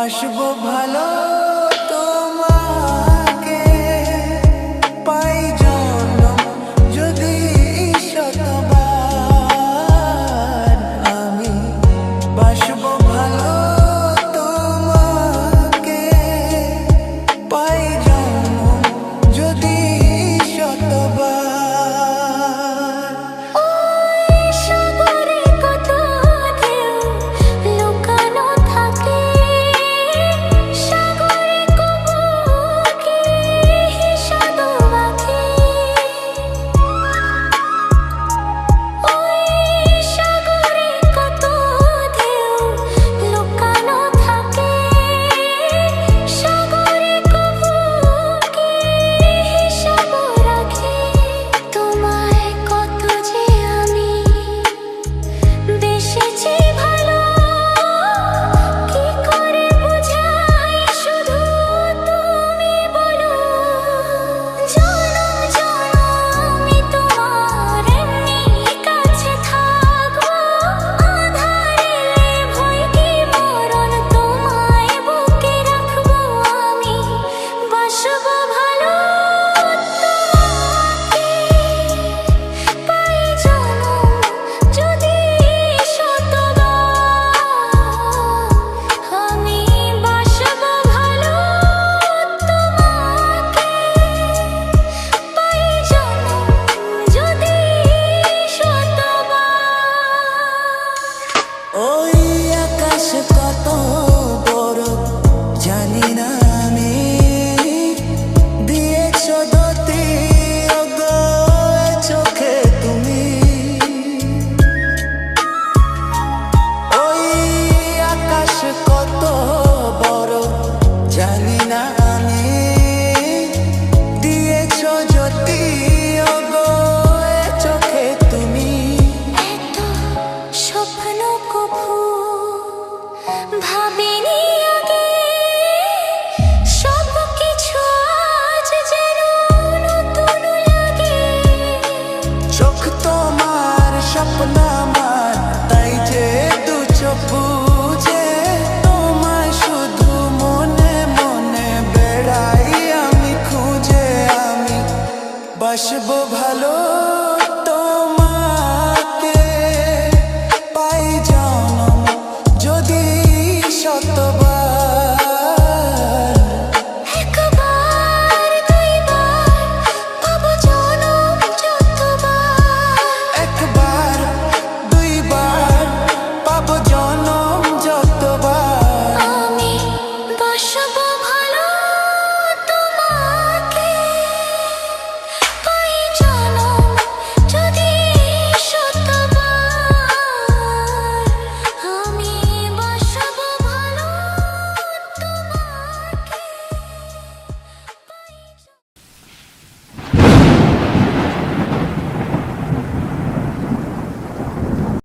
বাসবো ভালো তোমাকে পাই জনম যদি শতবার আমি বাসবো ভালো তোমাকে পাই জনম যদি শতবার। কত বড় জানি না আমি দিয়েছ দতি চোখে তুমি ওই আকাশ কত বড় জানি না আমি দিয়েছ জ্যোতি চোখে তুমি এত স্বপ্ন কভু ভাবিনি আগে সব কিছু আজ যেন নতুন লাগে চোখ তোমার স্বপ্ন আমার তাই যে দু চোখ বুঝে তোমায় শুধু মনে মনে বেড়াই আমি খুঁজে আমি বাসবো